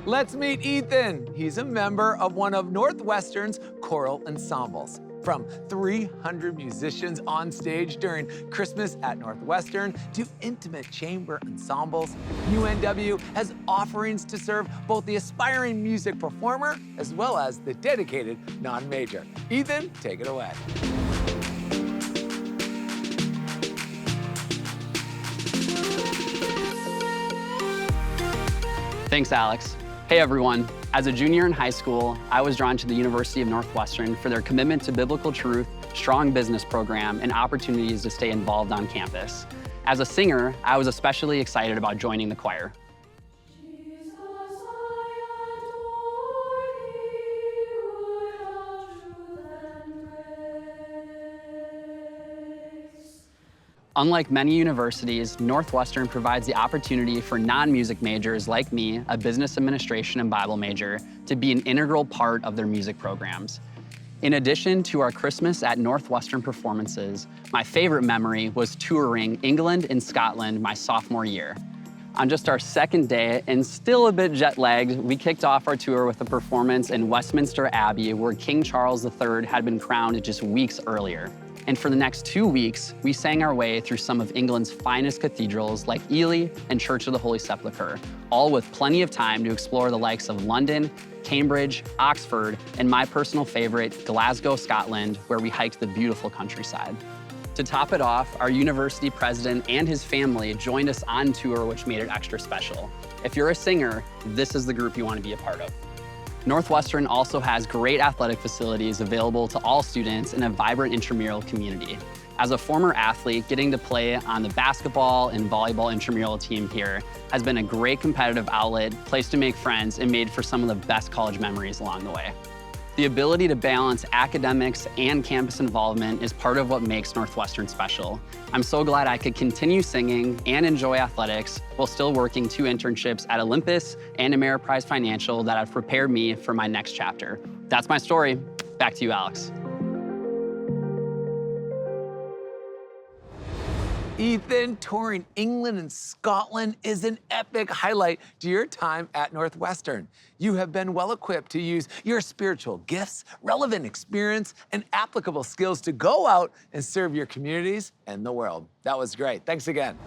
Let's meet Ethan. He's a member of one of Northwestern's choral ensembles. From 300 musicians on stage during Christmas at Northwestern to intimate chamber ensembles, UNW has offerings to serve both the aspiring music performer as well as the dedicated non-major. Ethan, take it away. Thanks, Alex. Hey, everyone. As a junior in high school, I was drawn to the University of Northwestern for their commitment to biblical truth, strong business program, and opportunities to stay involved on campus. As a singer, I was especially excited about joining the choir. Unlike many universities, Northwestern provides the opportunity for non-music majors like me, a business administration and Bible major, to be an integral part of their music programs. In addition to our Christmas at Northwestern performances, my favorite memory was touring England and Scotland my sophomore year. On just our second day, and still a bit jet-lagged, we kicked off our tour with a performance in Westminster Abbey, where King Charles III had been crowned just weeks earlier. And for the next 2 weeks, we sang our way through some of England's finest cathedrals like Ely and Church of the Holy Sepulchre, all with plenty of time to explore the likes of London, Cambridge, Oxford, and my personal favorite, Glasgow, Scotland, where we hiked the beautiful countryside. To top it off, our university president and his family joined us on tour, which made it extra special. If you're a singer, this is the group you want to be a part of. Northwestern also has great athletic facilities available to all students and a vibrant intramural community. As a former athlete, getting to play on the basketball and volleyball intramural team here has been a great competitive outlet, place to make friends, and made for some of the best college memories along the way. The ability to balance academics and campus involvement is part of what makes Northwestern special. I'm so glad I could continue singing and enjoy athletics while still working 2 internships at Olympus and Ameriprise Financial that have prepared me for my next chapter. That's my story. Back to you, Alex. Ethan, touring England and Scotland is an epic highlight to your time at Northwestern. You have been well equipped to use your spiritual gifts, relevant experience, and applicable skills to go out and serve your communities and the world. That was great. Thanks again.